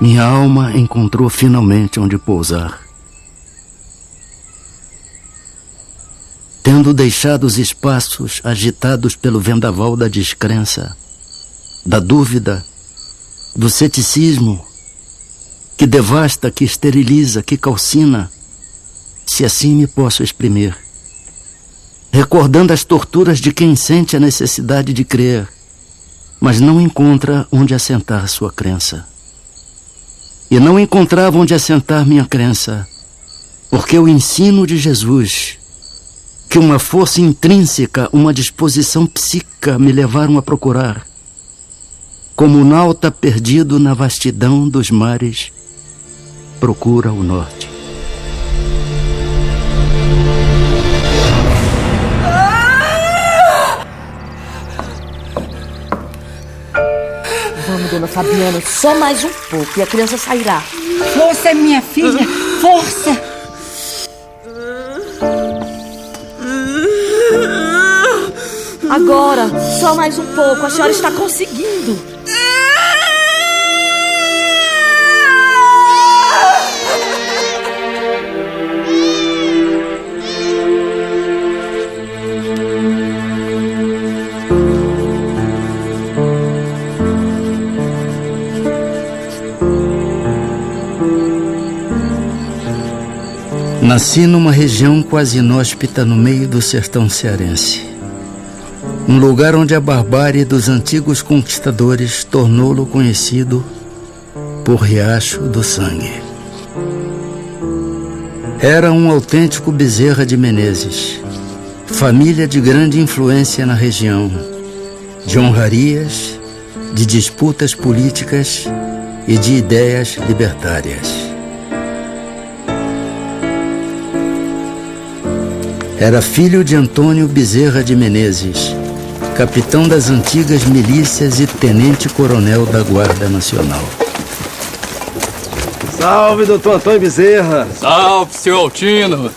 Minha alma encontrou finalmente onde pousar. Tendo deixado os espaços agitados pelo vendaval da descrença, da dúvida, do ceticismo, que devasta, que esteriliza, que calcina, se assim me posso exprimir, recordando as torturas de quem sente a necessidade de crer, mas não encontra onde assentar sua crença. E não encontrava onde assentar minha crença, porque o ensino de Jesus, que uma força intrínseca, uma disposição psíquica me levaram a procurar, como o nauta perdido na vastidão dos mares, procura o norte. Vamos, dona Fabiana, só mais um pouco e a criança sairá. Força, minha filha, força! Agora, só mais um pouco, a senhora está conseguindo. Nasci numa região quase inóspita no meio do sertão cearense. Um lugar onde a barbárie dos antigos conquistadores tornou-lo conhecido por Riacho do Sangue. Era um autêntico Bezerra de Menezes, família de grande influência na região, de honrarias, de disputas políticas e de ideias libertárias. Era filho de Antônio Bezerra de Menezes, capitão das antigas milícias e tenente-coronel da Guarda Nacional. Salve, doutor Antônio Bezerra! Salve, seu Altino!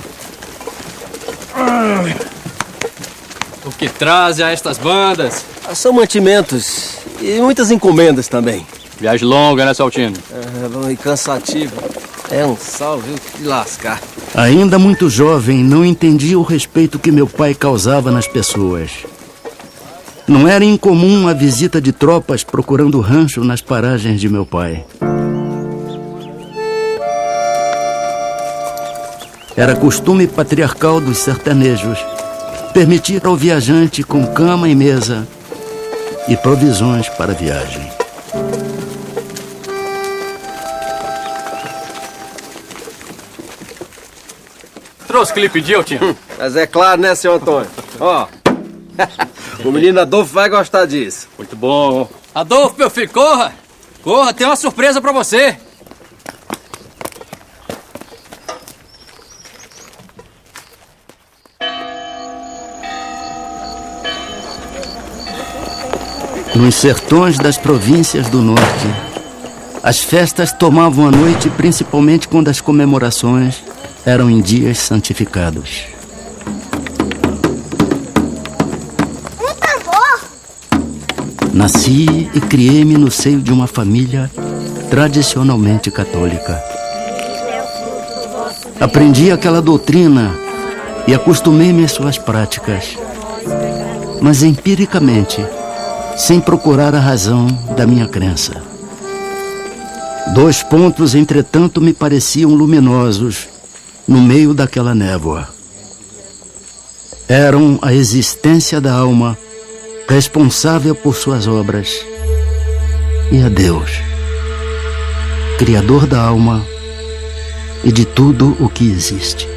O que traz a estas bandas? São mantimentos e muitas encomendas também. Viagem longa, né, seu Altino? E cansativa. É um salve, viu? De lascar. Ainda muito jovem, não entendia o respeito que meu pai causava nas pessoas. Não era incomum a visita de tropas procurando rancho nas paragens de meu pai. Era costume patriarcal dos sertanejos permitir ao viajante com cama e mesa e provisões para a viagem. Trouxe o que lhe pediu, tio? Mas é claro, né, seu Antônio? Ó, o menino Adolfo vai gostar disso. Muito bom. Adolfo, meu filho, corra! Corra, tem uma surpresa pra você. Nos sertões das províncias do norte, as festas tomavam a noite, principalmente quando as comemorações eram em dias santificados. Nasci e criei-me no seio de uma família tradicionalmente católica. Aprendi aquela doutrina e acostumei-me às suas práticas, mas empiricamente, sem procurar a razão da minha crença. 2 pontos, entretanto, me pareciam luminosos no meio daquela névoa. Eram a existência da alma, responsável por suas obras, e a Deus. Criador da alma e de tudo o que existe.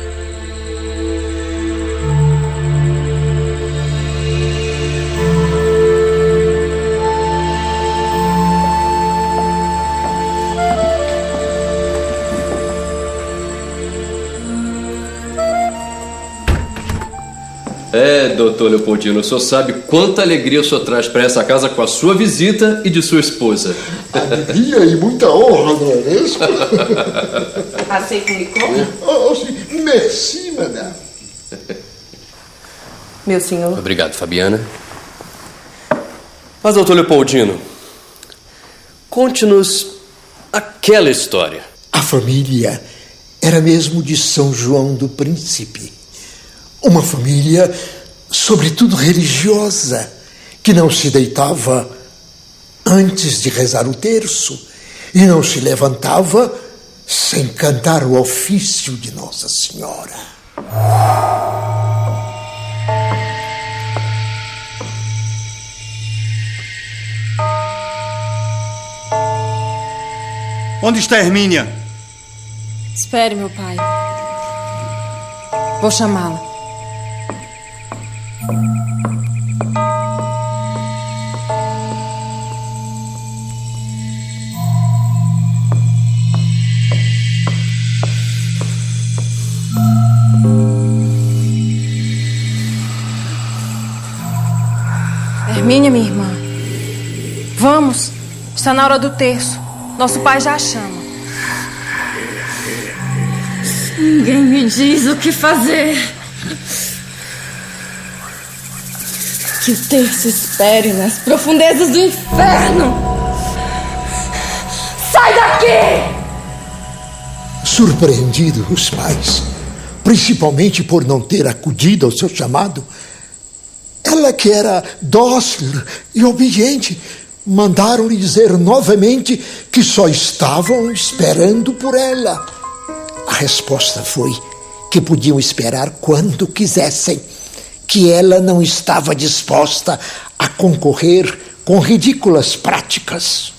Doutor Leopoldino, o senhor sabe quanta alegria o senhor traz para essa casa com a sua visita e de sua esposa. Alegria e muita honra, não é mesmo? Aceita um licor? Oh, sim. Merci, madame. Meu senhor. Obrigado, Fabiana. Mas, doutor Leopoldino, conte-nos aquela história. A família era mesmo de São João do Príncipe. Uma família, sobretudo religiosa, que não se deitava antes de rezar o terço e não se levantava sem cantar o ofício de Nossa Senhora. Onde está Hermínia? Espere, meu pai. Vou chamá-la. Hermínia, minha irmã. Vamos. Está na hora do terço. Nosso pai já a chama. Ninguém me diz o que fazer. Que o terço espere nas profundezas do inferno. Sai daqui! Surpreendidos os pais, principalmente por não ter acudido ao seu chamado, ela, que era dócil e obediente, mandaram-lhe dizer novamente que só estavam esperando por ela. A resposta foi que podiam esperar quando quisessem, que ela não estava disposta a concorrer com ridículas práticas.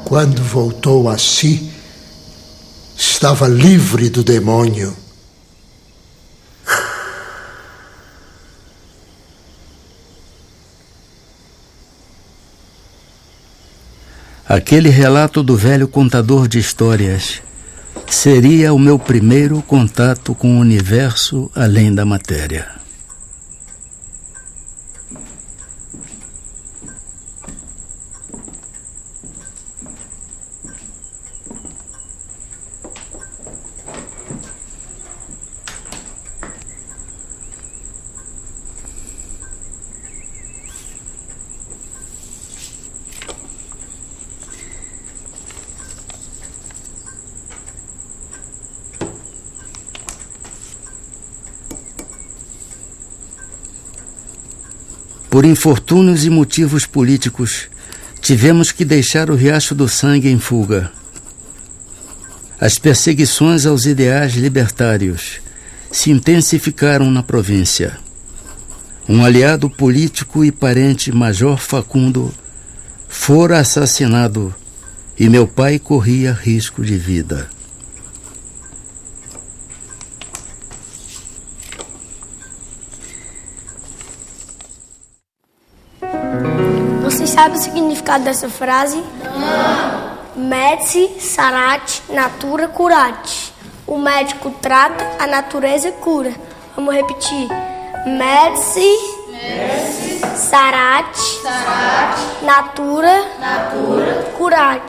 Quando voltou a si, estava livre do demônio. Aquele relato do velho contador de histórias seria o meu primeiro contato com o universo além da matéria. Por infortúnios e motivos políticos, tivemos que deixar o Riacho do Sangue em fuga. As perseguições aos ideais libertários se intensificaram na província. Um aliado político e parente, Major Facundo, fora assassinado e meu pai corria risco de vida. sabe o significado dessa frase? Não. Medici sarat natura curat. O médico trata, a natureza cura. Vamos repetir. Medici sarat natura curat.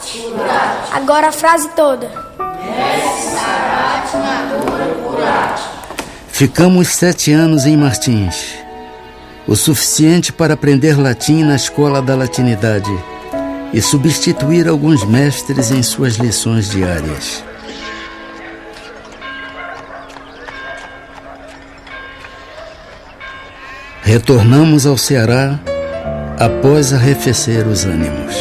Agora a frase toda. Medici sarat natura curat. Ficamos 7 anos em Martins, o suficiente para aprender latim na escola da latinidade e substituir alguns mestres em suas lições diárias. Retornamos ao Ceará após arrefecer os ânimos.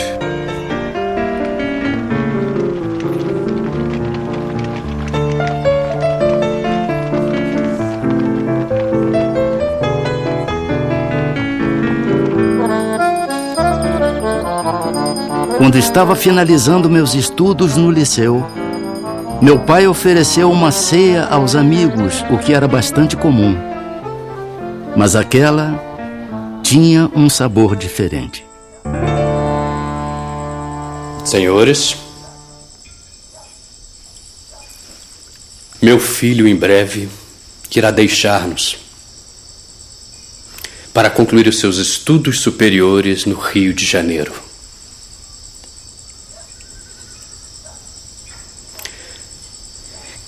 Quando estava finalizando meus estudos no liceu, meu pai ofereceu uma ceia aos amigos, o que era bastante comum. Mas aquela tinha um sabor diferente. Senhores, meu filho em breve irá deixar-nos para concluir os seus estudos superiores no Rio de Janeiro.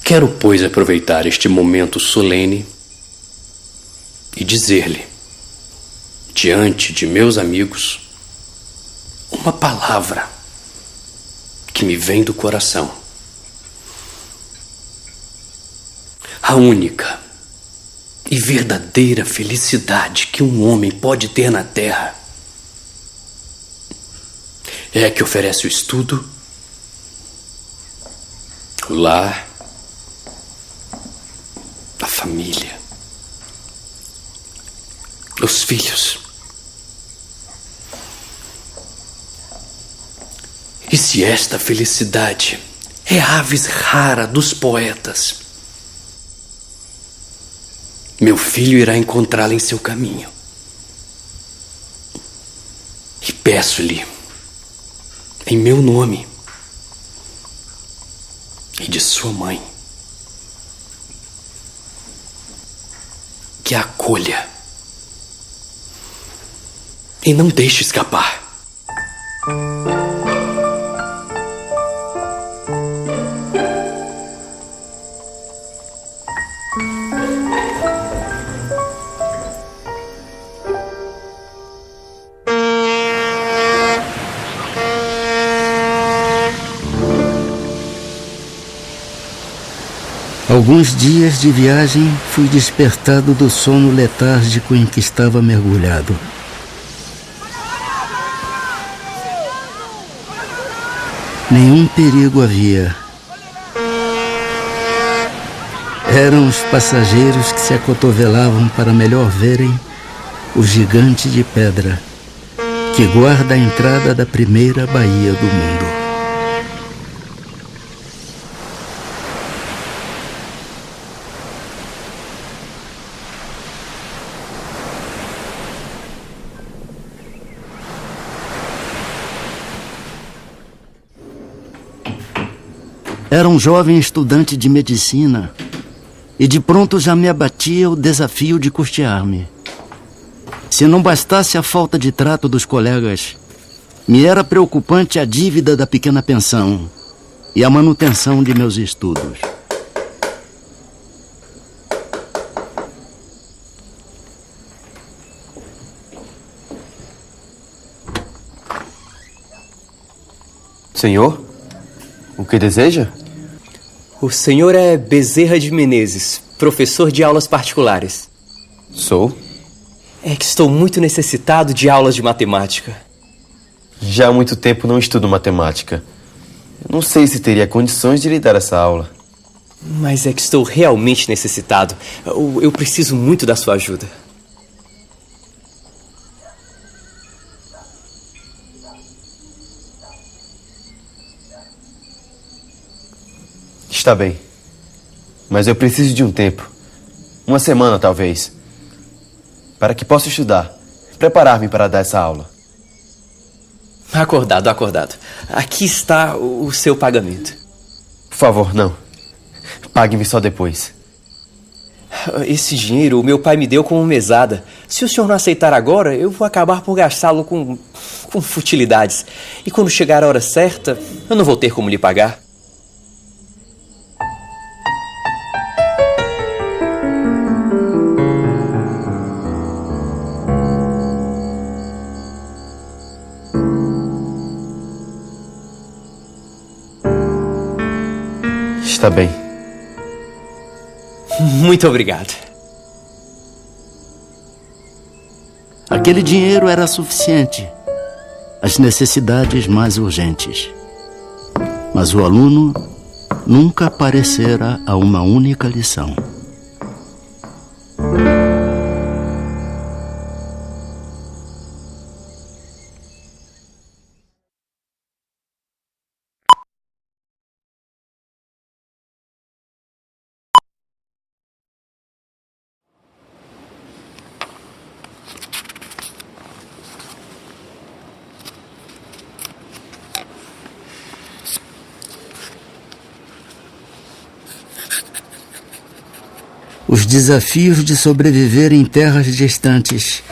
Quero, pois, aproveitar este momento solene e dizer-lhe, diante de meus amigos, uma palavra que me vem do coração. A única e verdadeira felicidade que um homem pode ter na terra é a que oferece o estudo, o lar, a família, os filhos. E se esta felicidade é a avis rara dos poetas, meu filho irá encontrá-la em seu caminho. E peço-lhe, em meu nome e de sua mãe, que a acolha e não deixe escapar. Alguns dias de viagem, fui despertado do sono letárgico em que estava mergulhado. Nenhum perigo havia. Eram os passageiros que se acotovelavam para melhor verem o gigante de pedra que guarda a entrada da primeira baía do mundo. Era um jovem estudante de medicina e de pronto já me abatia o desafio de custear-me. Se não bastasse a falta de trato dos colegas, me era preocupante a dívida da pequena pensão e a manutenção de meus estudos. Senhor, o que deseja? O senhor é Bezerra de Menezes, professor de aulas particulares. Sou. É que estou muito necessitado de aulas de matemática. Já há muito tempo não estudo matemática. Não sei se teria condições de lhe dar essa aula. Mas é que estou realmente necessitado. Eu preciso muito da sua ajuda. Está bem. Mas eu preciso de um tempo. Uma semana, talvez. Para que possa estudar. Preparar-me para dar essa aula. Acordado, acordado. Aqui está o seu pagamento. Por favor, não. Pague-me só depois. Esse dinheiro o meu pai me deu como mesada. Se o senhor não aceitar agora, eu vou acabar por gastá-lo com futilidades. E quando chegar a hora certa, eu não vou ter como lhe pagar. Está bem. Muito obrigado. Aquele dinheiro era suficiente. As necessidades mais urgentes. Mas o aluno nunca aparecera a uma única lição. Os desafios de sobreviver em terras distantes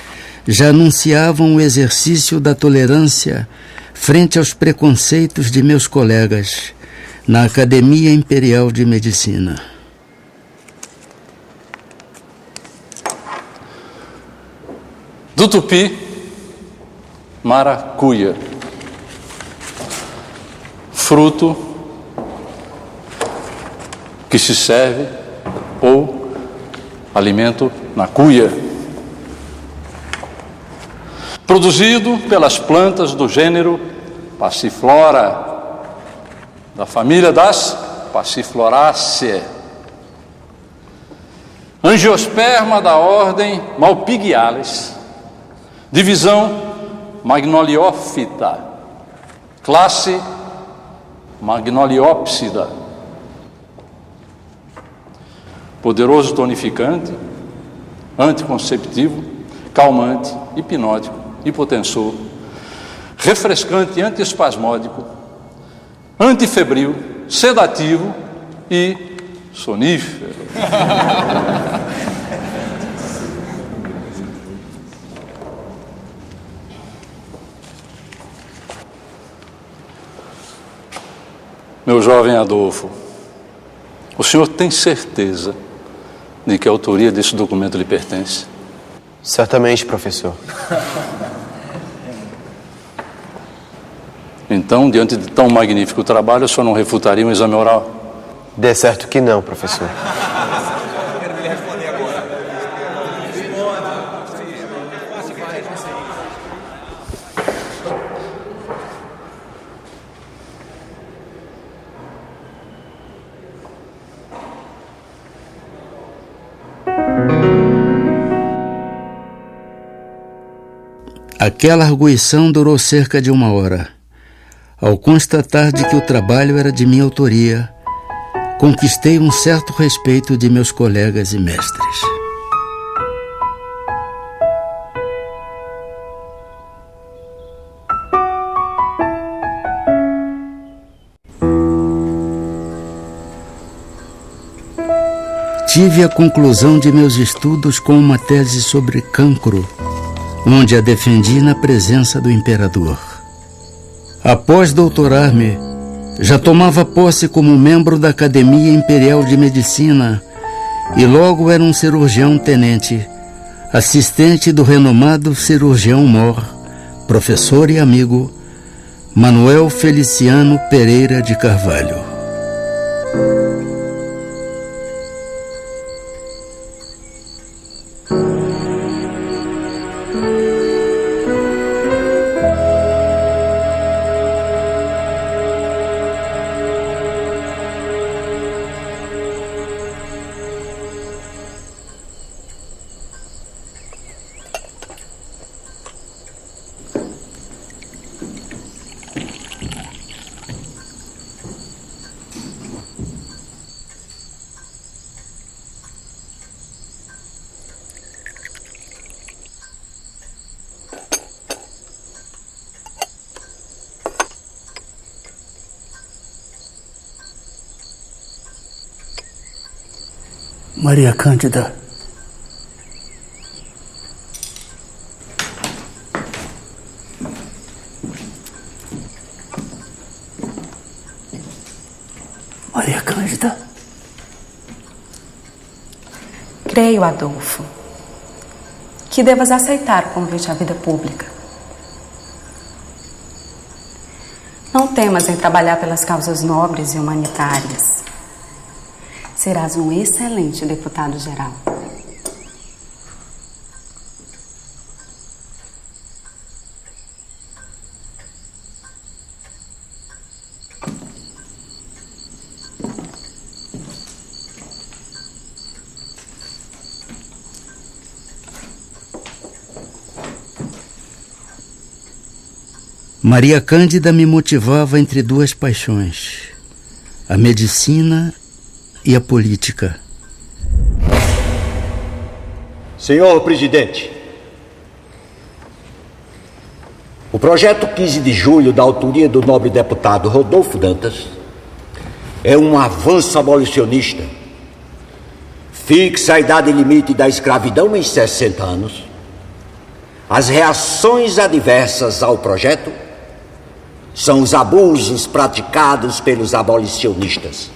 já anunciavam o exercício da tolerância frente aos preconceitos de meus colegas na Academia Imperial de Medicina. Do tupi, maracuia. Fruto que se serve ou alimento na cuia. Produzido pelas plantas do gênero Passiflora, da família das Passifloraceae. Angiosperma da ordem Malpighiales, divisão Magnoliófita, classe Magnoliópsida. Poderoso tonificante, anticonceptivo, calmante, hipnótico, hipotensor, refrescante antiespasmódico, antifebril, sedativo e sonífero. Meu jovem Adolfo, o senhor tem certeza de que a autoria desse documento lhe pertence? Certamente, professor. Então, diante de tão magnífico trabalho, o senhor não refutaria um exame oral? Dê certo que não, professor. Aquela arguição durou cerca de 1 hora. Ao constatar de que o trabalho era de minha autoria, conquistei um certo respeito de meus colegas e mestres. Tive a conclusão de meus estudos com uma tese sobre cancro, onde a defendi na presença do imperador. Após doutorar-me, já tomava posse como membro da Academia Imperial de Medicina e logo era um cirurgião-tenente, assistente do renomado cirurgião-mor, professor e amigo, Manuel Feliciano Pereira de Carvalho. Maria Cândida. Maria Cândida. Creio, Adolfo, que devas aceitar o convite à vida pública. Não temas em trabalhar pelas causas nobres e humanitárias. Serás um excelente deputado-geral. Maria Cândida me motivava entre duas paixões, a medicina e a política. Senhor presidente, o projeto 15 de julho, da autoria do nobre deputado Rodolfo Dantas, é um avanço abolicionista. Fixa a idade limite da escravidão em 60 anos. As reações adversas ao projeto são os abusos praticados pelos abolicionistas.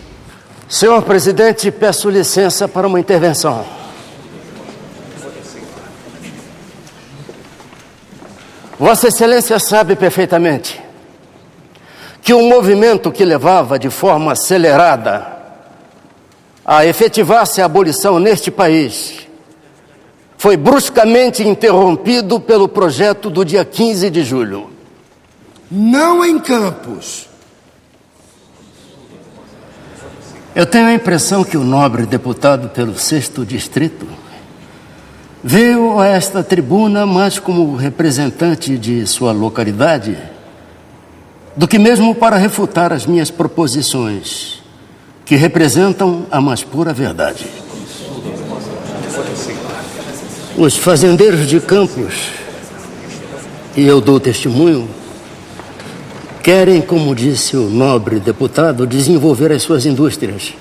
Senhor presidente, peço licença para uma intervenção. Vossa Excelência sabe perfeitamente que o movimento que levava de forma acelerada a efetivar-se a abolição neste país foi bruscamente interrompido pelo projeto do dia 15 de julho. Não em Campos. Eu tenho a impressão que o nobre deputado pelo 6º Distrito veio a esta tribuna mais como representante de sua localidade do que mesmo para refutar as minhas proposições, que representam a mais pura verdade. Os fazendeiros de Campos, e eu dou testemunho, querem, como disse o nobre deputado, desenvolver as suas indústrias.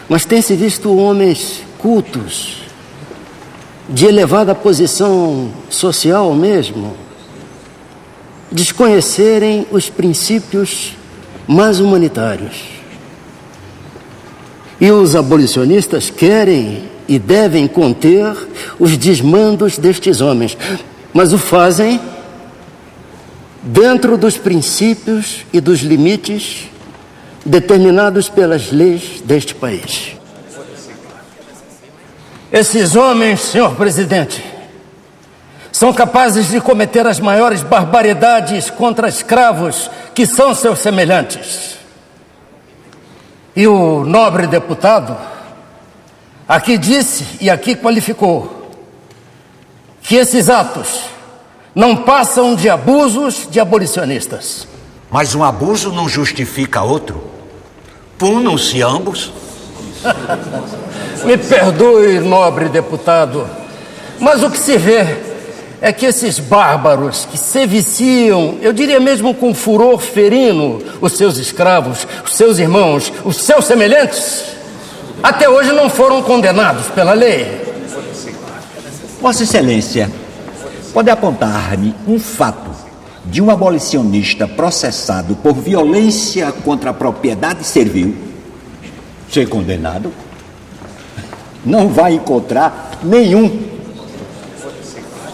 Mas tem-se visto homens cultos, de elevada posição social mesmo, desconhecerem os princípios mais humanitários. E os abolicionistas querem e devem conter os desmandos destes homens, mas o fazem dentro dos princípios e dos limites determinados pelas leis deste país. Esses homens, senhor presidente, são capazes de cometer as maiores barbaridades contra escravos que são seus semelhantes. E o nobre deputado aqui disse e aqui qualificou que esses atos não passam de abusos de abolicionistas. Mas um abuso não justifica outro. Punam-se ambos. Me perdoe, nobre deputado, mas o que se vê é que esses bárbaros que se viciam, eu diria mesmo com furor ferino, os seus escravos, os seus irmãos, os seus semelhantes, até hoje não foram condenados pela lei. Vossa Excelência, pode apontar-me um fato de um abolicionista processado por violência contra a propriedade servil ser condenado? Não vai encontrar nenhum.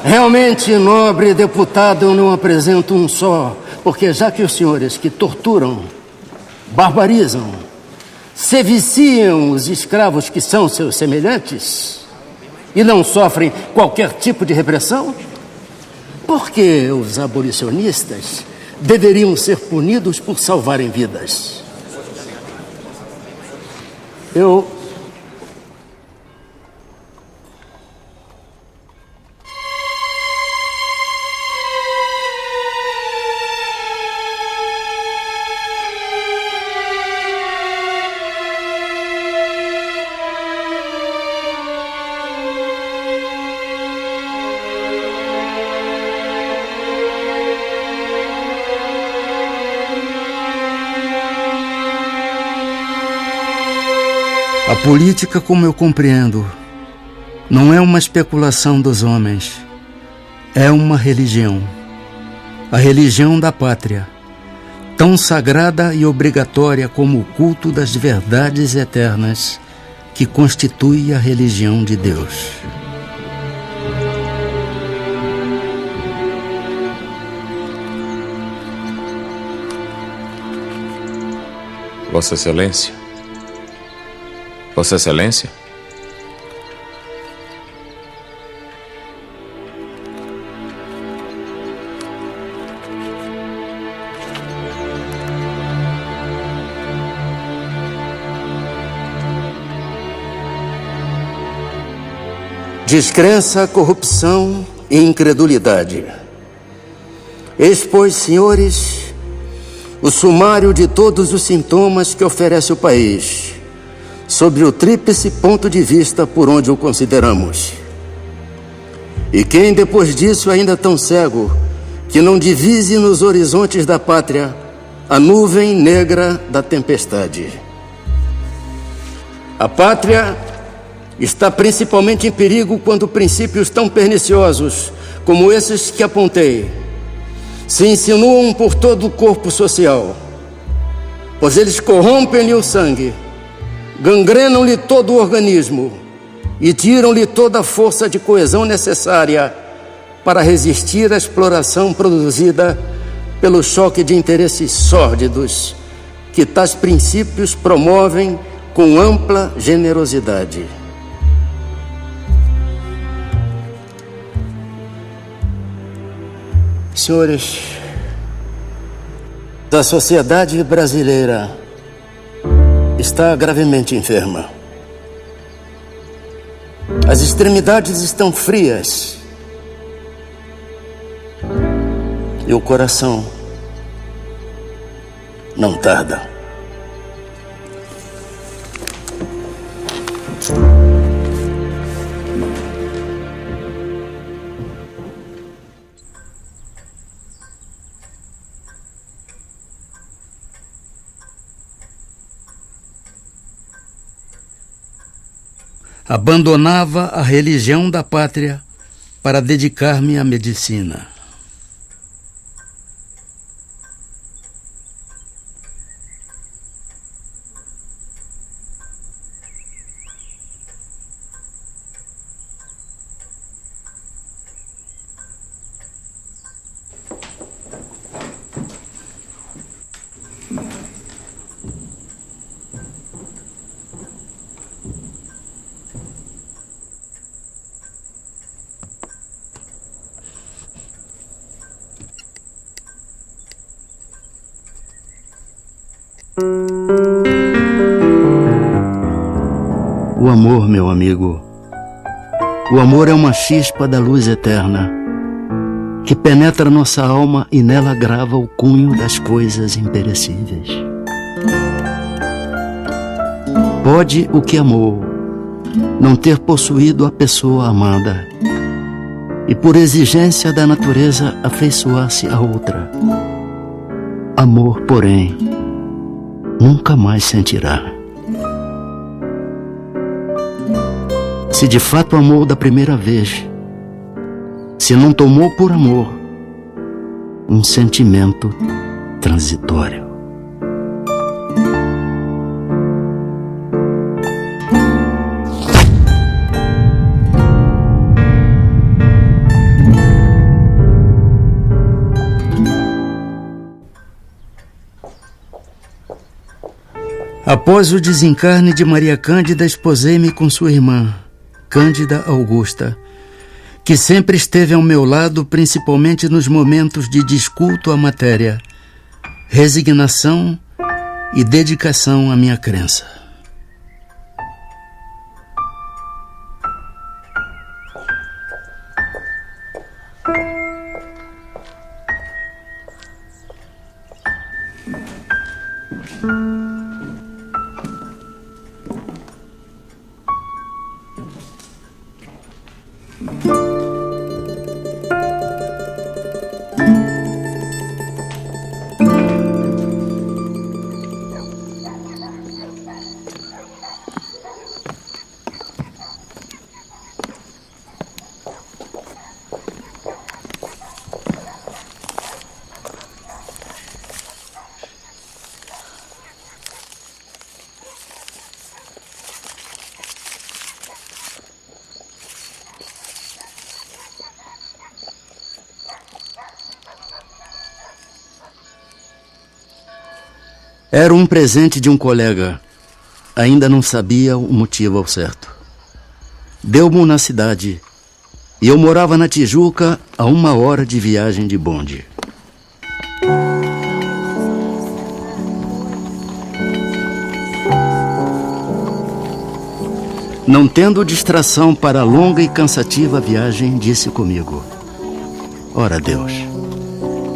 Realmente, nobre deputado, eu não apresento um só, porque já que os senhores que torturam, barbarizam, se viciam os escravos que são seus semelhantes e não sofrem qualquer tipo de repressão, por que os abolicionistas deveriam ser punidos por salvarem vidas? Eu A A política, como eu compreendo, não é uma especulação dos homens, é uma religião. A religião da pátria, tão sagrada e obrigatória como o culto das verdades eternas que constitui a religião de Deus. Vossa Excelência? Vossa Excelência? Descrença, corrupção e incredulidade. Eis, pois, senhores, o sumário de todos os sintomas que oferece o país, sobre o tríplice ponto de vista por onde o consideramos. E quem, depois disso, ainda tão cego, que não divise nos horizontes da pátria a nuvem negra da tempestade. A pátria está principalmente em perigo quando princípios tão perniciosos como esses que apontei se insinuam por todo o corpo social, pois eles corrompem-lhe o sangue, gangrenam-lhe todo o organismo e tiram-lhe toda a força de coesão necessária para resistir à exploração produzida pelo choque de interesses sórdidos que tais princípios promovem com ampla generosidade. Senhores, a sociedade brasileira está gravemente enferma. As extremidades estão frias e o coração não tarda. Abandonava a religião da pátria para dedicar-me à medicina. O amor, meu amigo, o amor é uma chispa da luz eterna que penetra nossa alma e nela grava o cunho das coisas imperecíveis. Pode o que amou não ter possuído a pessoa amada e por exigência da natureza afeiçoar-se a outra. Amor, porém, nunca mais sentirá. Se de fato amou da primeira vez, se não tomou por amor um sentimento transitório. Após o desencarne de Maria Cândida, esposei-me com sua irmã, Cândida Augusta, que sempre esteve ao meu lado, principalmente nos momentos de desculto à matéria, resignação e dedicação à minha crença. Era um presente de um colega. Ainda não sabia o motivo ao certo. Deu-mo na cidade e eu morava na Tijuca a 1 hora de viagem de bonde. Não tendo distração para a longa e cansativa viagem, disse comigo: ora Deus,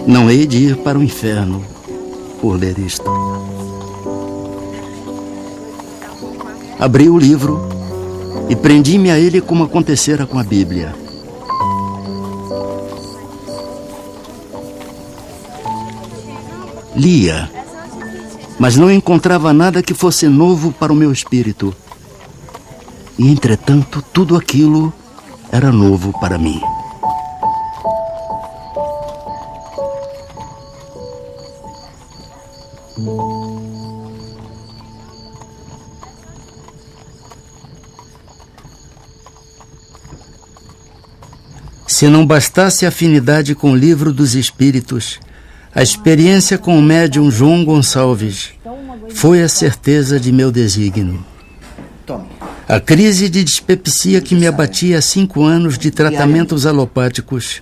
não hei de ir para o inferno por ler isto. Abri o livro e prendi-me a ele como acontecera com a Bíblia. Lia, mas não encontrava nada que fosse novo para o meu espírito. E, entretanto, tudo aquilo era novo para mim. Se não bastasse a afinidade com o livro dos Espíritos, a experiência com o médium João Gonçalves foi a certeza de meu desígnio. A crise de dispepsia que me abatia há 5 anos de tratamentos alopáticos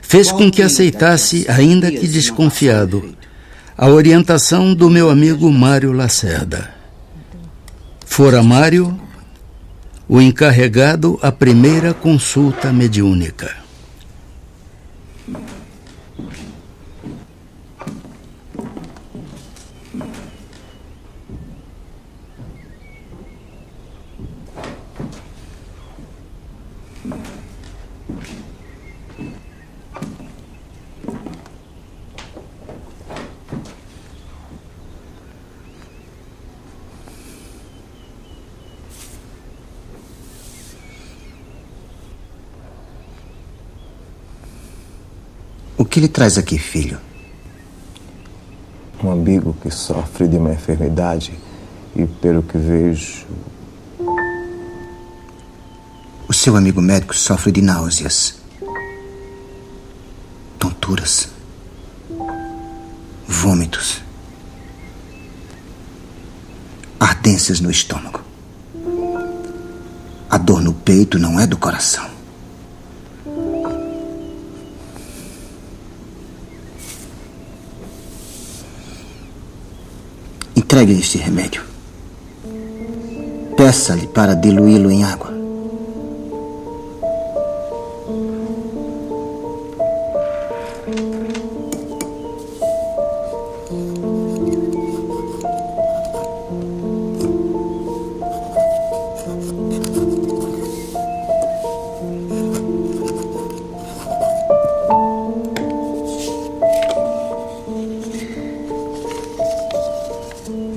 fez com que aceitasse, ainda que desconfiado, a orientação do meu amigo Mário Lacerda. Fora Mário o encarregado à primeira consulta mediúnica. O que lhe traz aqui, filho? Um amigo que sofre de uma enfermidade e, pelo que vejo... O seu amigo médico sofre de náuseas, tonturas, vômitos, ardências no estômago. A dor no peito não é do coração. Entregue este remédio. Peça-lhe para diluí-lo em água.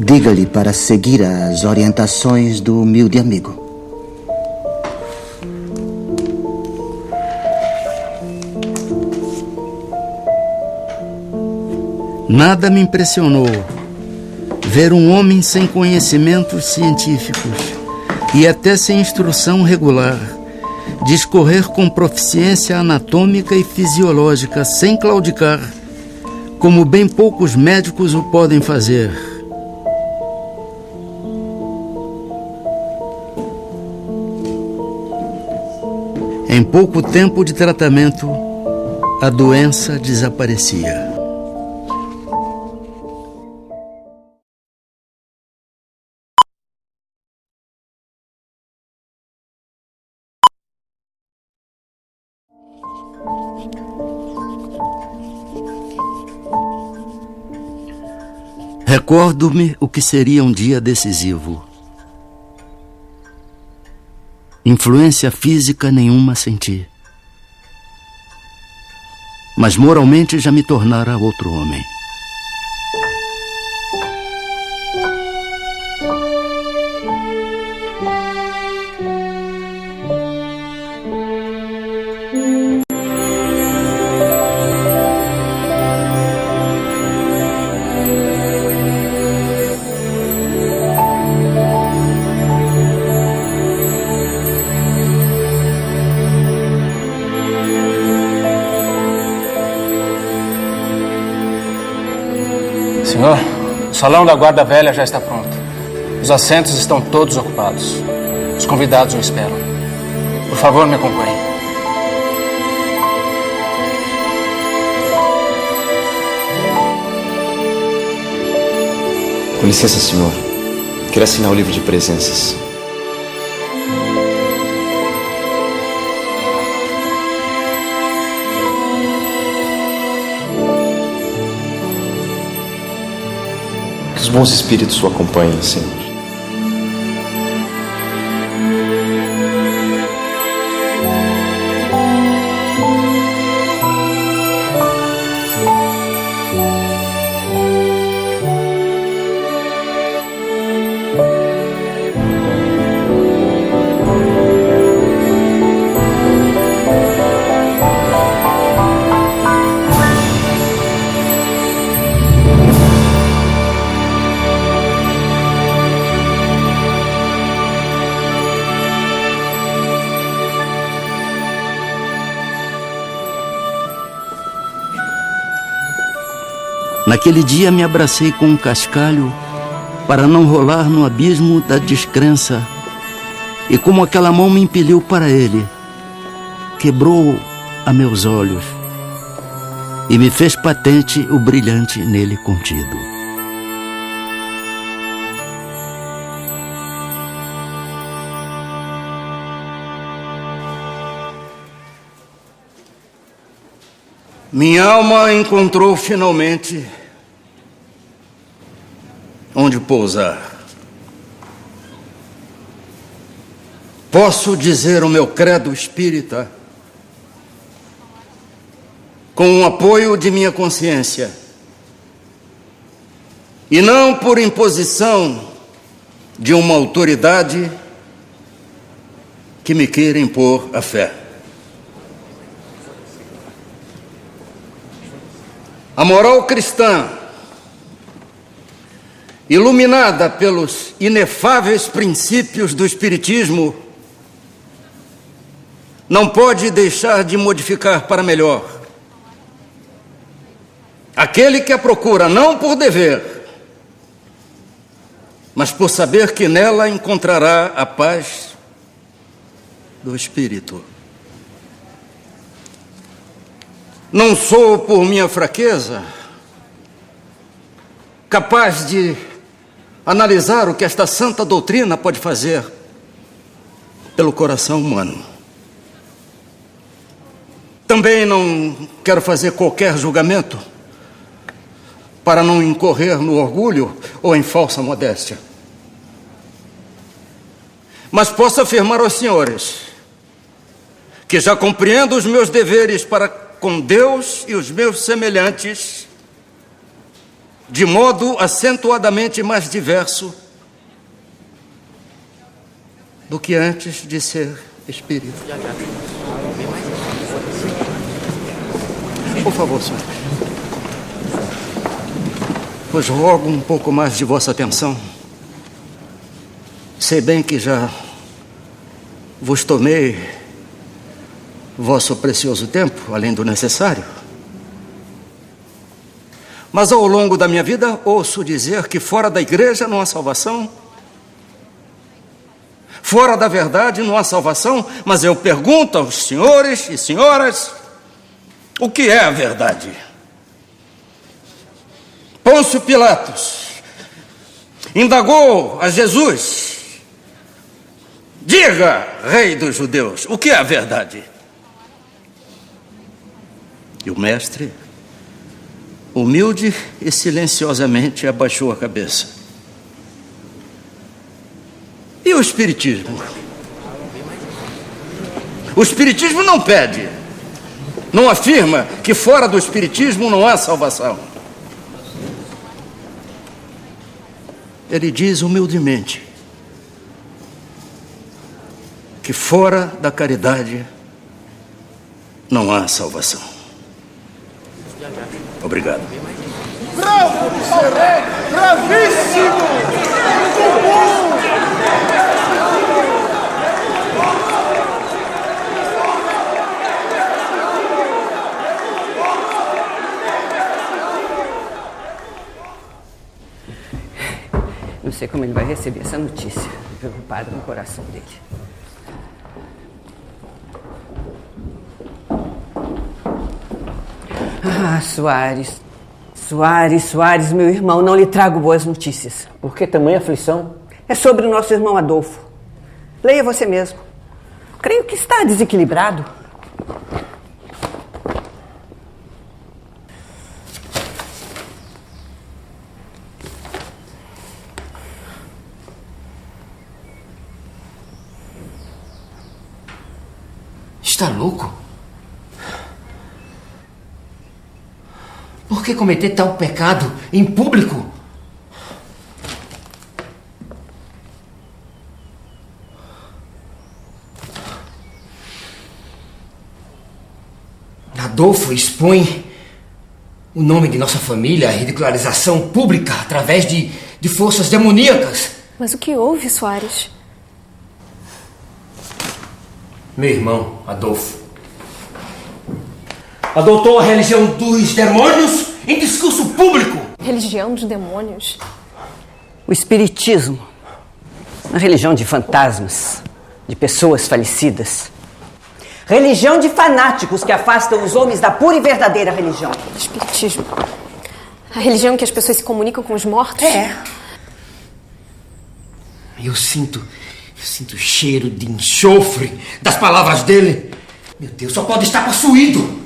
Diga-lhe para seguir as orientações do humilde amigo. Nada me impressionou ver um homem sem conhecimentos científicos e até sem instrução regular discorrer com proficiência anatômica e fisiológica sem claudicar, como bem poucos médicos o podem fazer. Em pouco tempo de tratamento, a doença desaparecia. Recordo-me o que seria um dia decisivo. Influência física nenhuma senti. Mas moralmente já me tornara outro homem. Senhor, O salão da guarda velha já está pronto. Os assentos estão todos ocupados. Os convidados o esperam. Por favor, me acompanhe. Com licença, senhor. Quero assinar o livro de presenças. Que os bons espíritos o acompanhem, Senhor. Naquele dia me abracei com um cascalho para não rolar no abismo da descrença. E como aquela mão me impeliu para ele, quebrou a meus olhos e me fez patente o brilhante nele contido. Minha alma encontrou finalmente onde pousar. Posso dizer o meu credo espírita com o apoio de minha consciência e não por imposição de uma autoridade que me queira impor a fé. A moral cristã, iluminada pelos inefáveis princípios do Espiritismo, não pode deixar de modificar para melhor aquele que a procura não por dever, mas por saber que nela encontrará a paz do espírito. Não sou, por minha fraqueza, capaz de analisar o que esta santa doutrina pode fazer pelo coração humano. Também não quero fazer qualquer julgamento para não incorrer no orgulho ou em falsa modéstia. Mas posso afirmar aos senhores que já compreendo os meus deveres para com Deus e os meus semelhantes de modo acentuadamente mais diverso do que antes de ser espírito. Por favor, senhor. Pois rogo um pouco mais de vossa atenção. Sei bem que já vos tomei vosso precioso tempo, além do necessário. Mas ao longo da minha vida ouço dizer que fora da igreja não há salvação, fora da verdade não há salvação, mas eu pergunto aos senhores e senhoras, o que é a verdade? Pôncio Pilatos indagou a Jesus, diga, rei dos judeus, o que é a verdade? E o mestre, humilde e silenciosamente, abaixou a cabeça. E o Espiritismo? O Espiritismo não pede, não afirma que fora do Espiritismo não há salvação. Ele diz humildemente que fora da caridade não há salvação. Obrigado. Bravo, seu rei! Bravíssimo! Muito bom! Não sei como ele vai receber essa notícia. Preocupado no coração dele. Ah, Soares. Soares, meu irmão, não lhe trago boas notícias. Por que tamanha aflição? É sobre o nosso irmão Adolfo. Leia você mesmo. Creio que está desequilibrado. Está louco? Por que cometer tal pecado em público? Adolfo expõe o nome de nossa família à ridicularização pública através de forças demoníacas. Mas o que houve, Soares? Meu irmão, Adolfo, adotou a religião dos demônios em discurso público. Religião dos demônios? O espiritismo, uma religião de fantasmas, de pessoas falecidas. Religião de fanáticos que afastam os homens da pura e verdadeira religião. Espiritismo. A religião que as pessoas se comunicam com os mortos? É. Eu sinto o cheiro de enxofre das palavras dele. Meu Deus, só pode estar possuído.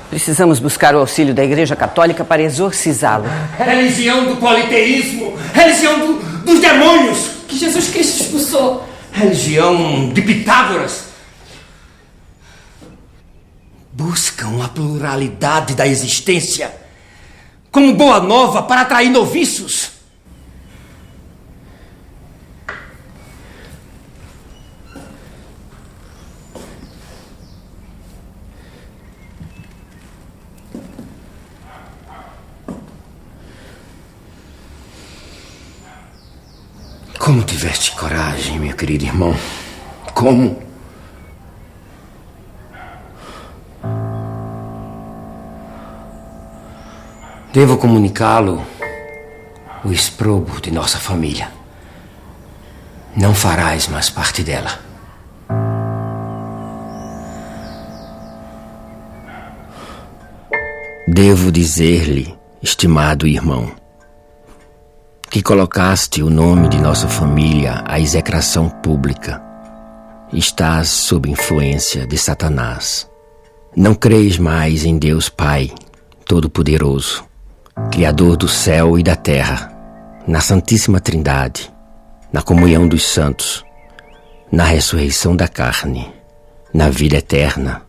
Precisamos buscar o auxílio da Igreja Católica para exorcizá-lo. Religião do politeísmo, religião dos demônios. Que Jesus Cristo expulsou. Religião de Pitágoras. Buscam a pluralidade da existência como boa nova para atrair noviços. Como tiveste coragem, meu querido irmão? Como? Devo comunicá-lo o exprobo de nossa família. Não farás mais parte dela. Devo dizer-lhe, estimado irmão, que colocaste o nome de nossa família à execração pública. Estás sob influência de Satanás. Não creis mais em Deus Pai Todo-Poderoso, Criador do céu e da terra, na Santíssima Trindade, na comunhão dos santos, na ressurreição da carne, na vida eterna,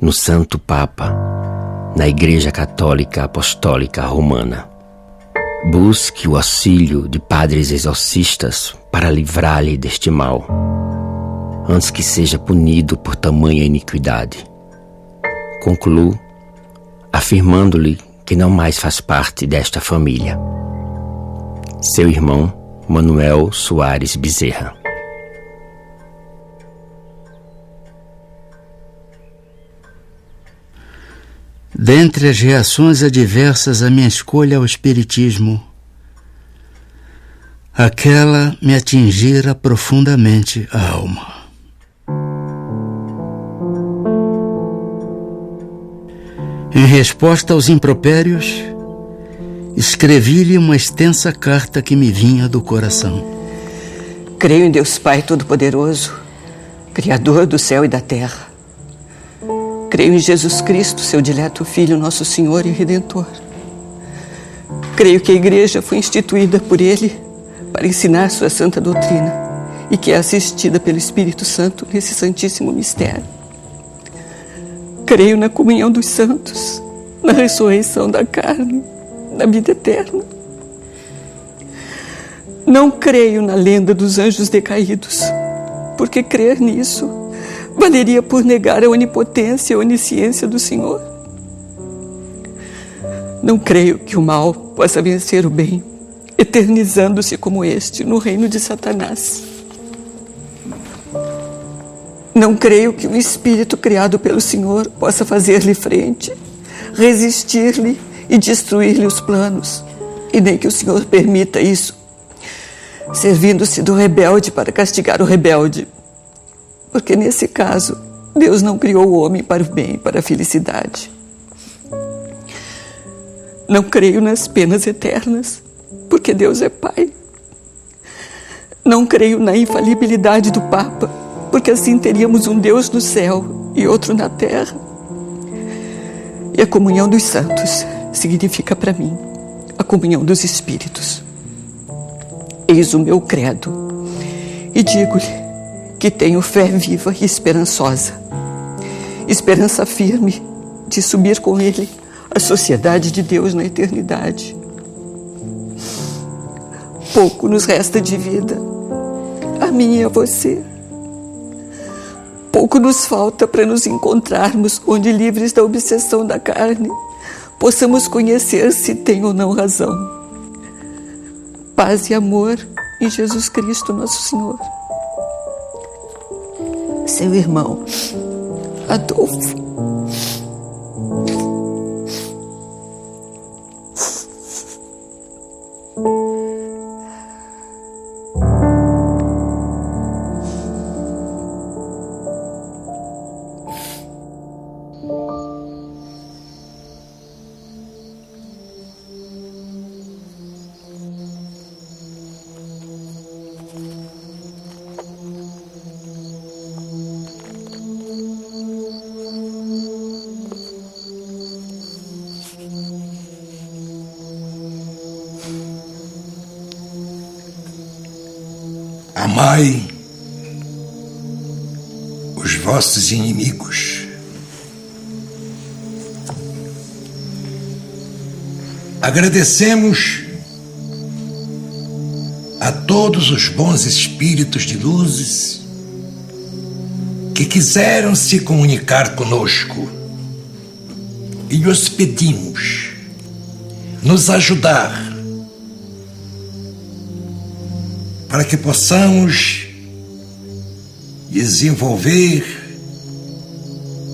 no Santo Papa, na Igreja Católica Apostólica Romana. Busque o auxílio de padres exorcistas para livrar-lhe deste mal, antes que seja punido por tamanha iniquidade. Concluo afirmando-lhe que não mais faz parte desta família. Seu irmão, Manuel Soares Bezerra. Dentre as reações adversas à minha escolha ao espiritismo, aquela me atingira profundamente a alma. Em resposta aos impropérios, escrevi-lhe uma extensa carta que me vinha do coração. Creio em Deus Pai Todo-Poderoso, Criador do céu e da terra. Creio em Jesus Cristo, seu dileto Filho, nosso Senhor e Redentor. Creio que a Igreja foi instituída por Ele para ensinar sua santa doutrina e que é assistida pelo Espírito Santo nesse santíssimo mistério. Creio na comunhão dos santos, na ressurreição da carne, na vida eterna. Não creio na lenda dos anjos decaídos, porque crer nisso valeria por negar a onipotência e a onisciência do Senhor. Não creio que o mal possa vencer o bem, eternizando-se como este no reino de Satanás. Não creio que um espírito criado pelo Senhor possa fazer-lhe frente, resistir-lhe e destruir-lhe os planos, e nem que o Senhor permita isso, servindo-se do rebelde para castigar o rebelde. Porque nesse caso, Deus não criou o homem para o bem, para a felicidade. Não creio nas penas eternas, porque Deus é Pai. Não creio na infalibilidade do Papa, porque assim teríamos um Deus no céu e outro na terra. E a comunhão dos santos significa para mim a comunhão dos espíritos. Eis o meu credo e digo-lhe que tenho fé viva e esperançosa, esperança firme de subir com Ele à sociedade de Deus na eternidade. Pouco nos resta de vida, a mim e a você. Pouco nos falta para nos encontrarmos onde, livres da obsessão da carne, possamos conhecer se tem ou não razão. Paz e amor em Jesus Cristo, nosso Senhor. Seu irmão, Adolfo. Amai os vossos inimigos. Agradecemos a todos os bons espíritos de luzes que quiseram se comunicar conosco e lhes pedimos nos ajudar para que possamos desenvolver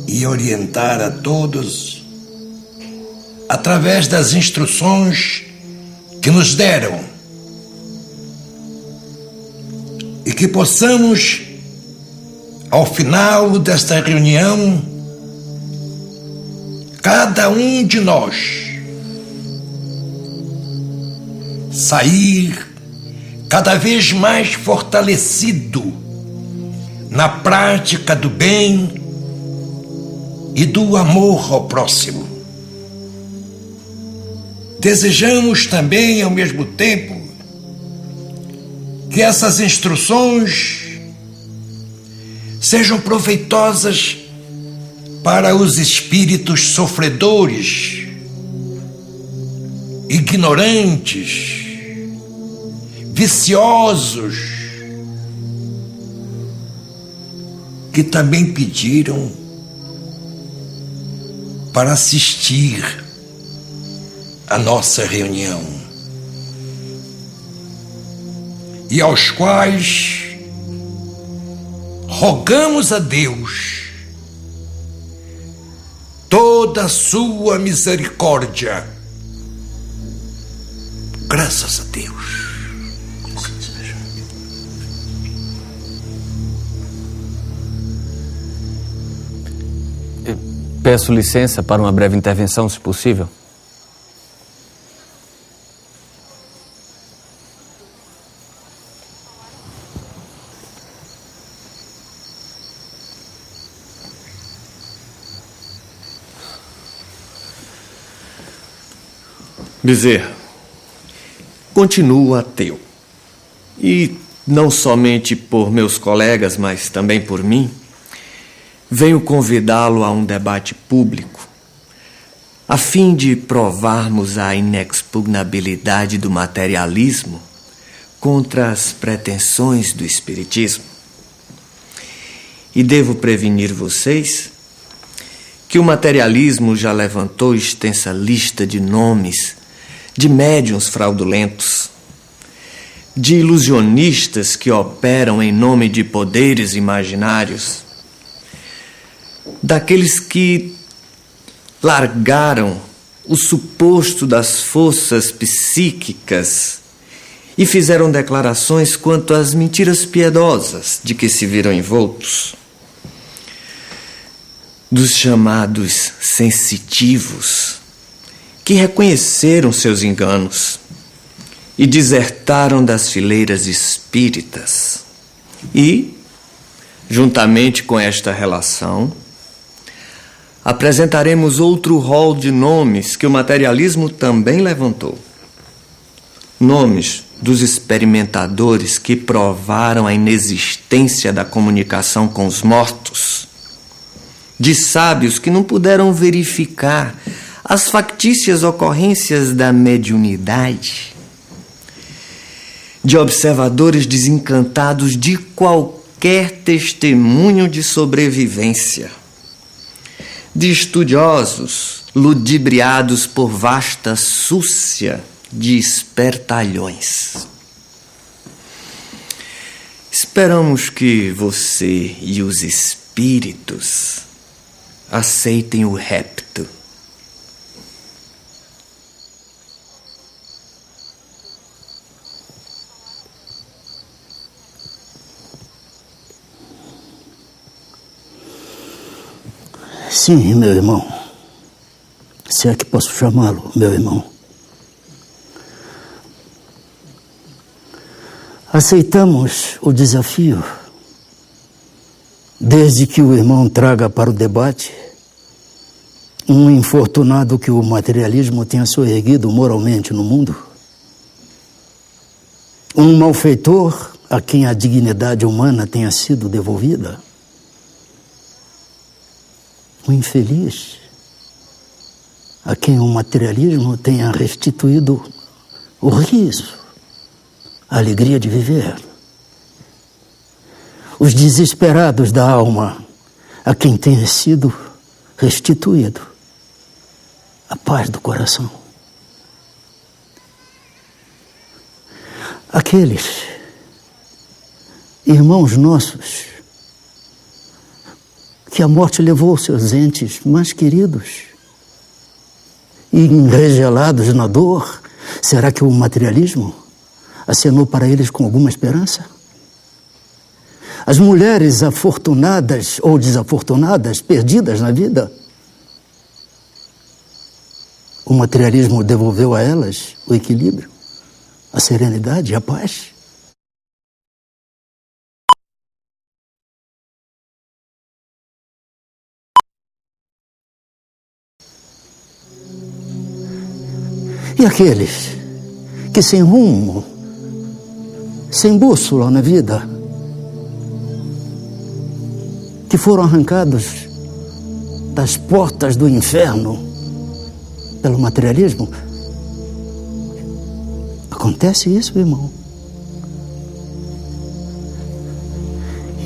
e orientar a todos através das instruções que nos deram e que possamos, ao final desta reunião, cada um de nós sair cada vez mais fortalecido na prática do bem e do amor ao próximo. Desejamos também, ao mesmo tempo, que essas instruções sejam proveitosas para os espíritos sofredores, ignorantes, viciosos, que também pediram para assistir à nossa reunião e aos quais rogamos a Deus toda a sua misericórdia. Graças a Deus. Peço licença para uma breve intervenção, se possível. Bezerra, continuo ateu. E não somente por meus colegas, mas também por mim, venho convidá-lo a um debate público, a fim de provarmos a inexpugnabilidade do materialismo contra as pretensões do espiritismo. E devo prevenir vocês que o materialismo já levantou extensa lista de nomes de médiuns fraudulentos, de ilusionistas que operam em nome de poderes imaginários, daqueles que largaram o suposto das forças psíquicas e fizeram declarações quanto às mentiras piedosas de que se viram envoltos. Dos chamados sensitivos, que reconheceram seus enganos e desertaram das fileiras espíritas. E, juntamente com esta relação, apresentaremos outro rol de nomes que o materialismo também levantou. Nomes dos experimentadores que provaram a inexistência da comunicação com os mortos, de sábios que não puderam verificar as factícias ocorrências da mediunidade, de observadores desencantados de qualquer testemunho de sobrevivência, de estudiosos ludibriados por vasta súcia de espertalhões. Esperamos que você e os espíritos aceitem o repto. Sim, meu irmão. Se é que posso chamá-lo, meu irmão. Aceitamos o desafio, desde que o irmão traga para o debate um infortunado que o materialismo tenha soerguido moralmente no mundo, um malfeitor a quem a dignidade humana tenha sido devolvida, um infeliz a quem o materialismo tenha restituído o riso, a alegria de viver. Os desesperados da alma, a quem tenha sido restituído a paz do coração. Aqueles irmãos nossos que a morte levou seus entes mais queridos e enregelados na dor, será que o materialismo acenou para eles com alguma esperança? As mulheres afortunadas ou desafortunadas, perdidas na vida, o materialismo devolveu a elas o equilíbrio, a serenidade e a paz? E aqueles que sem rumo, sem bússola na vida, que foram arrancados das portas do inferno pelo materialismo? Acontece isso, irmão.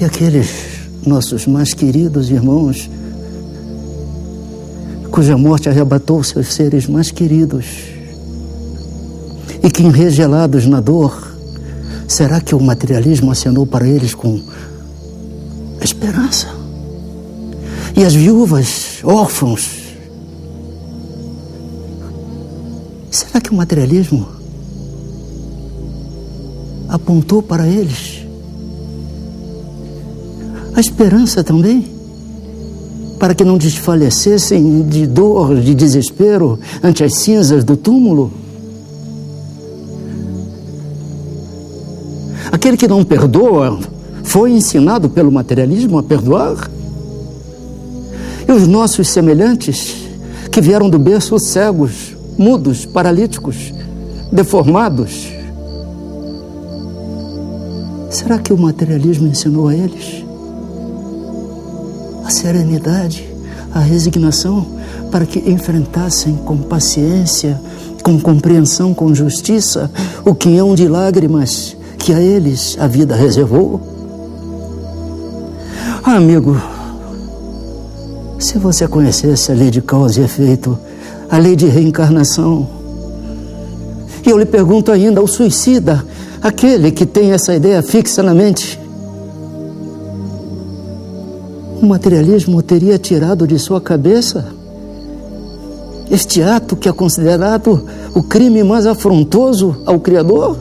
E aqueles nossos mais queridos irmãos, cuja morte arrebatou seus seres mais queridos, e que, enregelados na dor, será que o materialismo acenou para eles com esperança? E as viúvas, órfãos, será que o materialismo apontou para eles a esperança também? Para que não desfalecessem de dor, de desespero ante as cinzas do túmulo? Aquele que não perdoa foi ensinado pelo materialismo a perdoar? E os nossos semelhantes, que vieram do berço cegos, mudos, paralíticos, deformados, será que o materialismo ensinou a eles a serenidade, a resignação, para que enfrentassem com paciência, com compreensão, com justiça, o quinhão de lágrimas que a eles a vida reservou? Ah, amigo, se você conhecesse a lei de causa e efeito, a lei de reencarnação, e eu lhe pergunto ainda, o suicida, aquele que tem essa ideia fixa na mente, o materialismo teria tirado de sua cabeça este ato que é considerado o crime mais afrontoso ao Criador?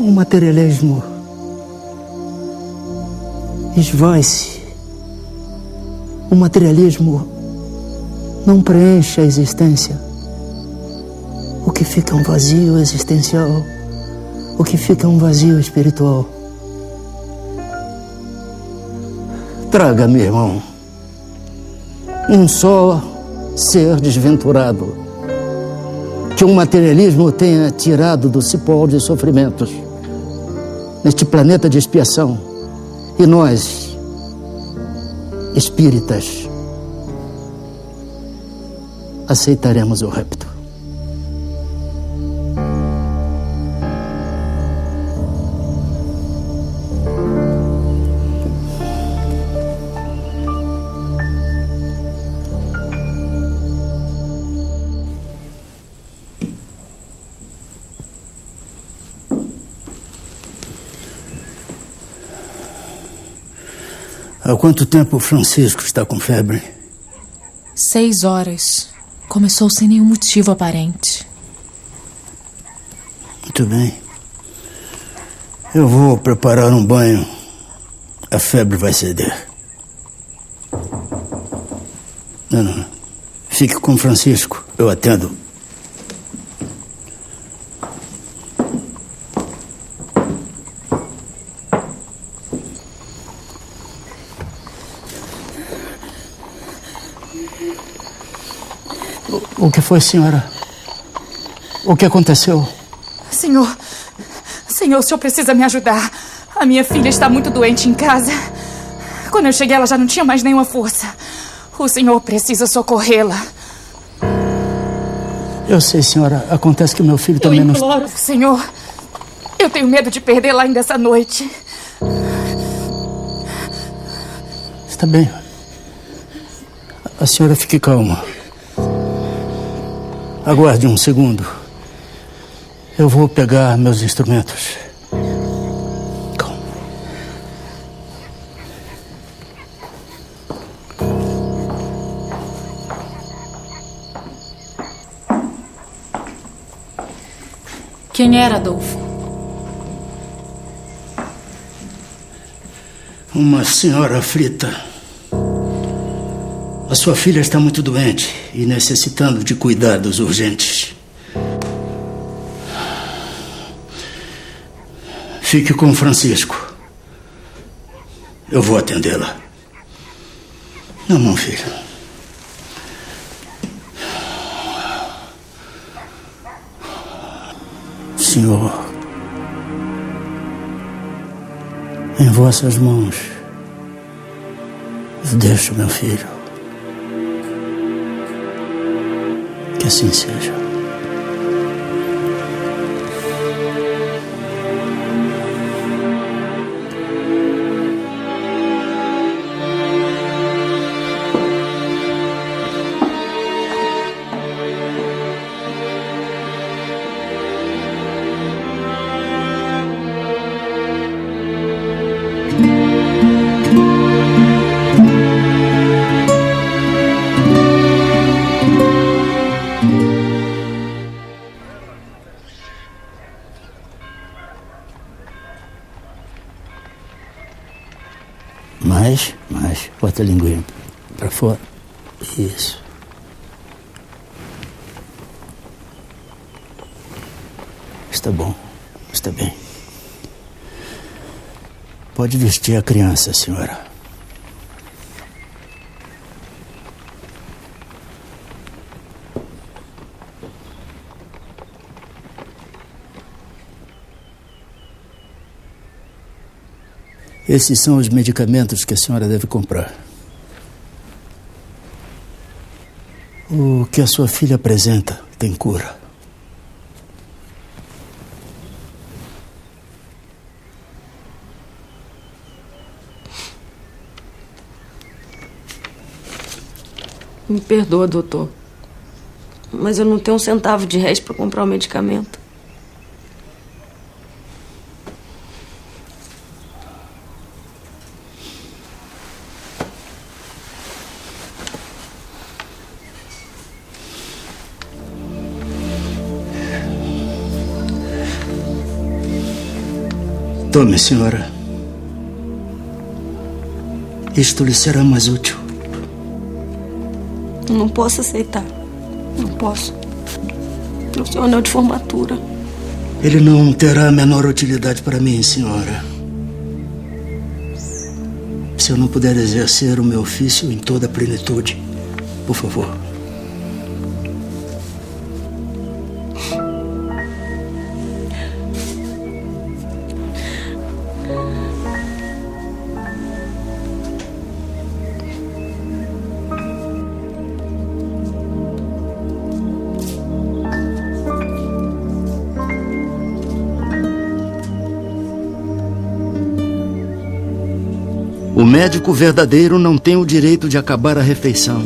O materialismo esvai-se. O materialismo não preenche a existência. O que fica é um vazio existencial. O que fica é um vazio espiritual. Traga, meu irmão, um só ser desventurado que o materialismo tenha tirado do cipó de sofrimentos neste planeta de expiação. E nós, espíritas, aceitaremos o rapto. Há quanto tempo o Francisco está com febre? 6 horas. Começou sem nenhum motivo aparente. Muito bem. Eu vou preparar um banho. A febre vai ceder. Não. Fique com o Francisco. Eu atendo. O que foi, senhora? O que aconteceu? Senhor, o senhor precisa me ajudar. A minha filha está muito doente em casa. Quando eu cheguei, ela já não tinha mais nenhuma força. O senhor precisa socorrê-la. Eu sei, senhora. Acontece que o meu filho também não está... Eu imploro, senhor. Eu tenho medo de perdê-la ainda essa noite. Está bem. A senhora fique calma. Aguarde um segundo. Eu vou pegar meus instrumentos. Calma. Quem era, Adolfo? Uma senhora aflita. A sua filha está muito doente e necessitando de cuidados urgentes. Fique com Francisco. Eu vou atendê-la. Não, filho. Senhor, em vossas mãos, eu deixo meu filho. Que assim seja. Mais. Bota a linguinha para fora. Isso. Está bom. Está bem. Pode vestir a criança, senhora. Esses são os medicamentos que a senhora deve comprar. O que a sua filha apresenta tem cura. Me perdoa, doutor, mas eu não tenho um centavo de réis para comprar o medicamento. Tome, senhora. Isto lhe será mais útil. Eu não posso aceitar. Não posso. O seu anel de formatura. Ele não terá a menor utilidade para mim, senhora. Se eu não puder exercer o meu ofício em toda a plenitude, por favor. O médico verdadeiro não tem o direito de acabar a refeição,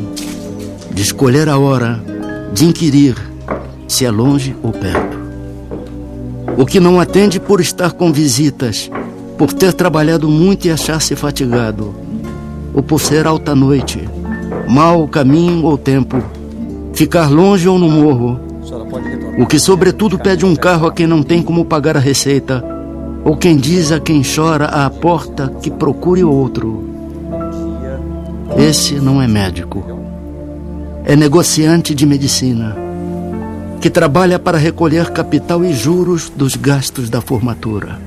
de escolher a hora, de inquirir se é longe ou perto. O que não atende por estar com visitas, por ter trabalhado muito e achar-se fatigado, ou por ser alta noite, mau caminho ou tempo, ficar longe ou no morro, o que sobretudo pede um carro a quem não tem como pagar a receita, ou quem diz a quem chora à porta que procure outro. Esse não é médico. É negociante de medicina, que trabalha para recolher capital e juros dos gastos da formatura.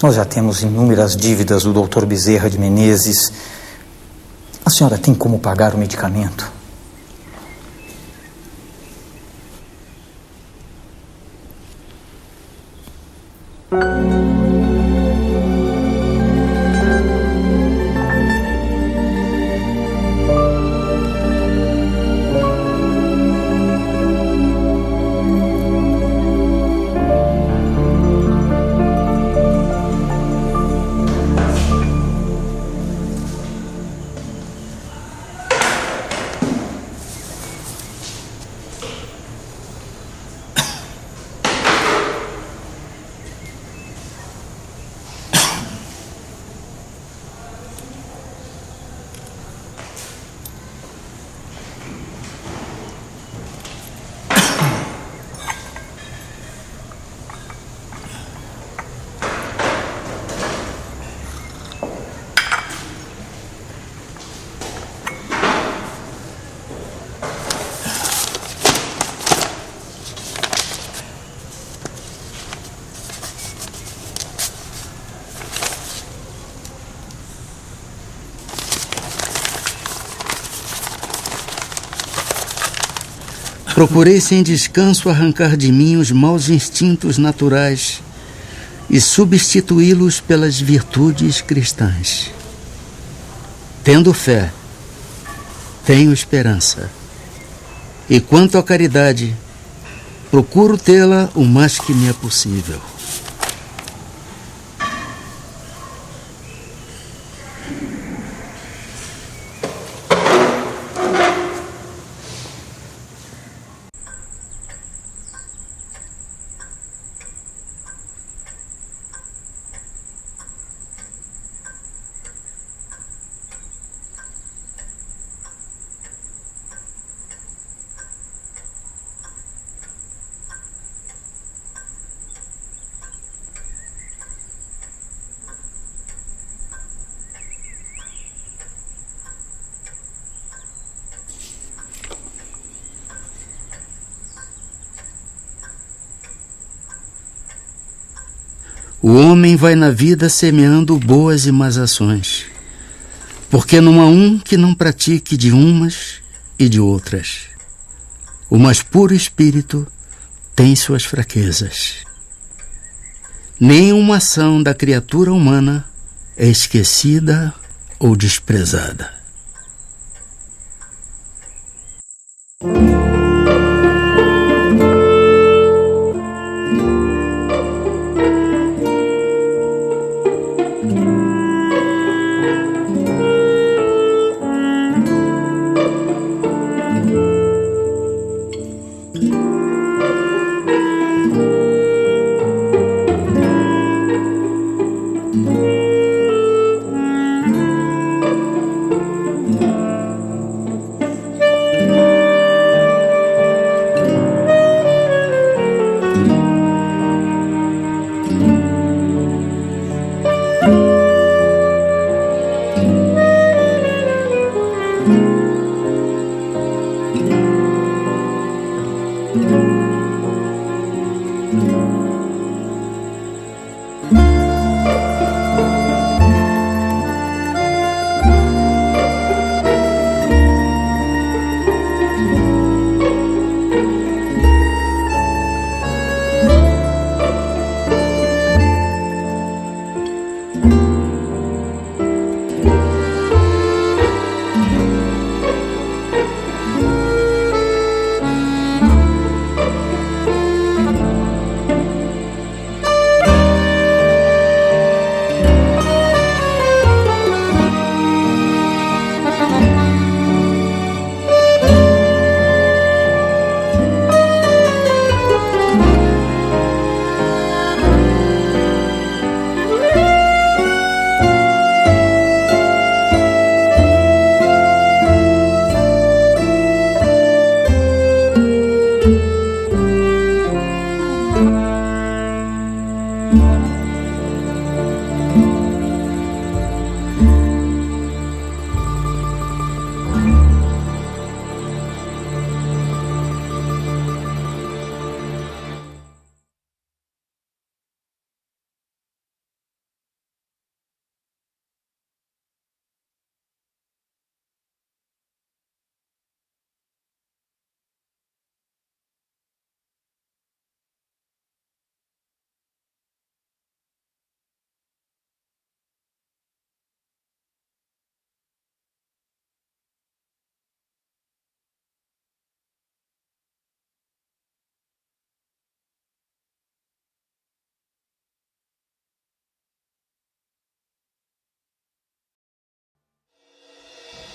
Nós já temos inúmeras dívidas do Dr. Bezerra de Menezes. A senhora tem como pagar o medicamento? Procurei sem descanso arrancar de mim os maus instintos naturais e substituí-los pelas virtudes cristãs. Tendo fé, tenho esperança. E quanto à caridade, procuro tê-la o mais que me é possível. O homem vai na vida semeando boas e más ações, porque não há um que não pratique de umas e de outras. O mais puro espírito tem suas fraquezas. Nenhuma ação da criatura humana é esquecida ou desprezada.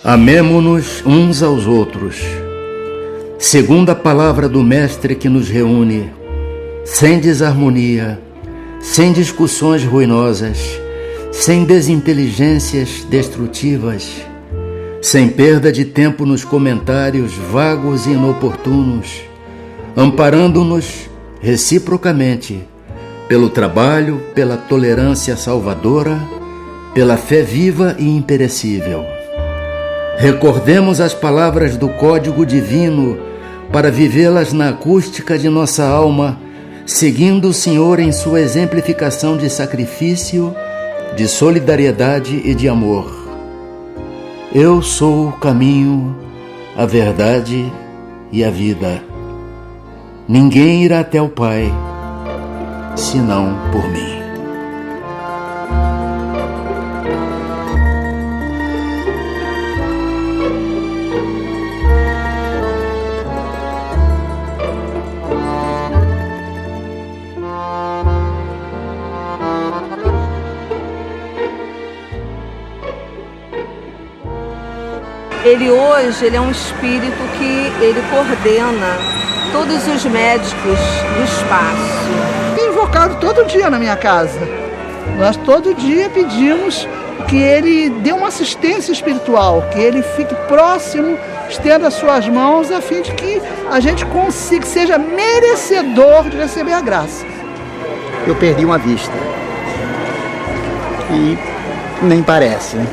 Amemo-nos uns aos outros, segundo a palavra do Mestre que nos reúne, sem desarmonia, sem discussões ruinosas, sem desinteligências destrutivas, sem perda de tempo nos comentários vagos e inoportunos, amparando-nos reciprocamente pelo trabalho, pela tolerância salvadora, pela fé viva e imperecível. Recordemos as palavras do Código Divino para vivê-las na acústica de nossa alma, seguindo o Senhor em sua exemplificação de sacrifício, de solidariedade e de amor. Eu sou o caminho, a verdade e a vida. Ninguém irá até o Pai, senão por mim. Ele hoje é um espírito que ele coordena todos os médicos do espaço. Tem invocado todo dia na minha casa. Nós todo dia pedimos que ele dê uma assistência espiritual, que ele fique próximo, estenda as suas mãos, a fim de que a gente consiga, seja merecedor de receber a graça. Eu perdi uma vista. E nem parece, né?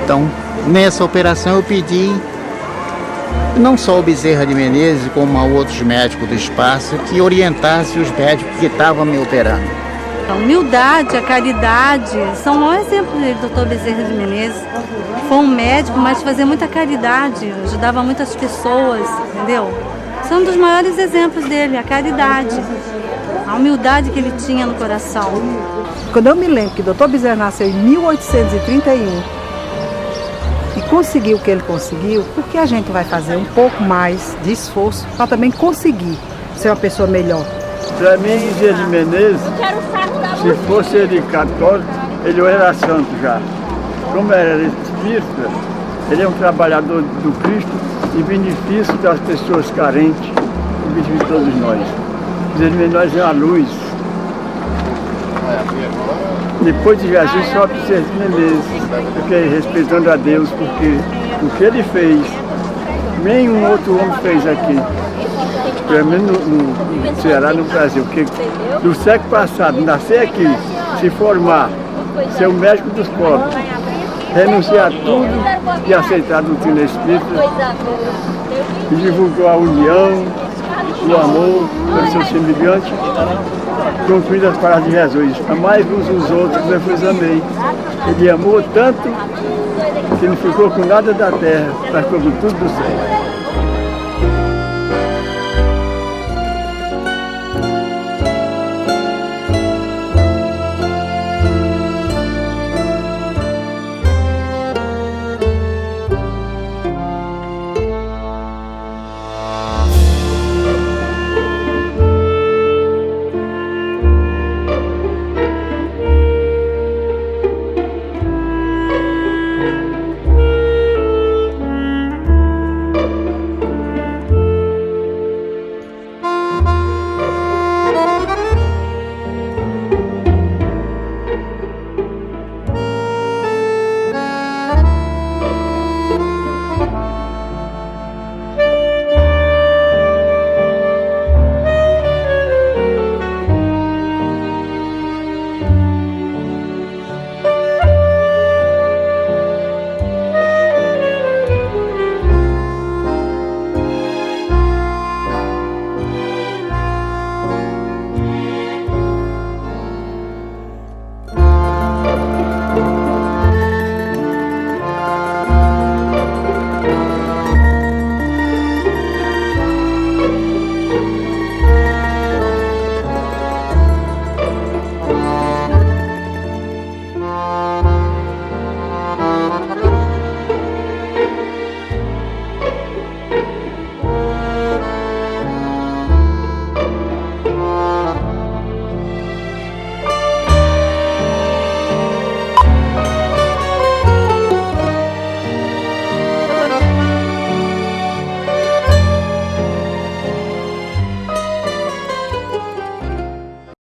Então, nessa operação eu pedi, não só o Bezerra de Menezes, como a outros médicos do espaço, que orientassem os médicos que estavam me operando. A humildade, a caridade, são o maior exemplo dele, Dr. Bezerra de Menezes. Foi um médico, mas fazia muita caridade, ajudava muitas pessoas, entendeu? São um dos maiores exemplos dele, a caridade, a humildade que ele tinha no coração. Quando eu me lembro que o Dr. Bezerra nasceu em 1831, e conseguiu o que ele conseguiu, porque a gente vai fazer um pouco mais de esforço para também conseguir ser uma pessoa melhor. Para mim, Bezerra de Menezes, se fosse ele católico, ele era santo já. Como era espírita, ele é um trabalhador do Cristo em benefício das pessoas carentes, em benefício de todos nós. Bezerra de Menezes é uma luz. Depois de Jesus, só Bezerra de Menezes, porque respeitando a Deus, porque o que ele fez, nenhum outro homem fez aqui. Pelo menos no Ceará, no Brasil. Porque do século passado, nascer aqui, se formar, ser o médico dos pobres, renunciar a tudo e aceitar a doutrina espírita, e divulgou a união, o amor pelo seu semelhante, concluindo as palavras de Jesus. Amai uns os outros, como eu vos amei. Ele amou tanto que não ficou com nada da terra, mas ficou com tudo do céu.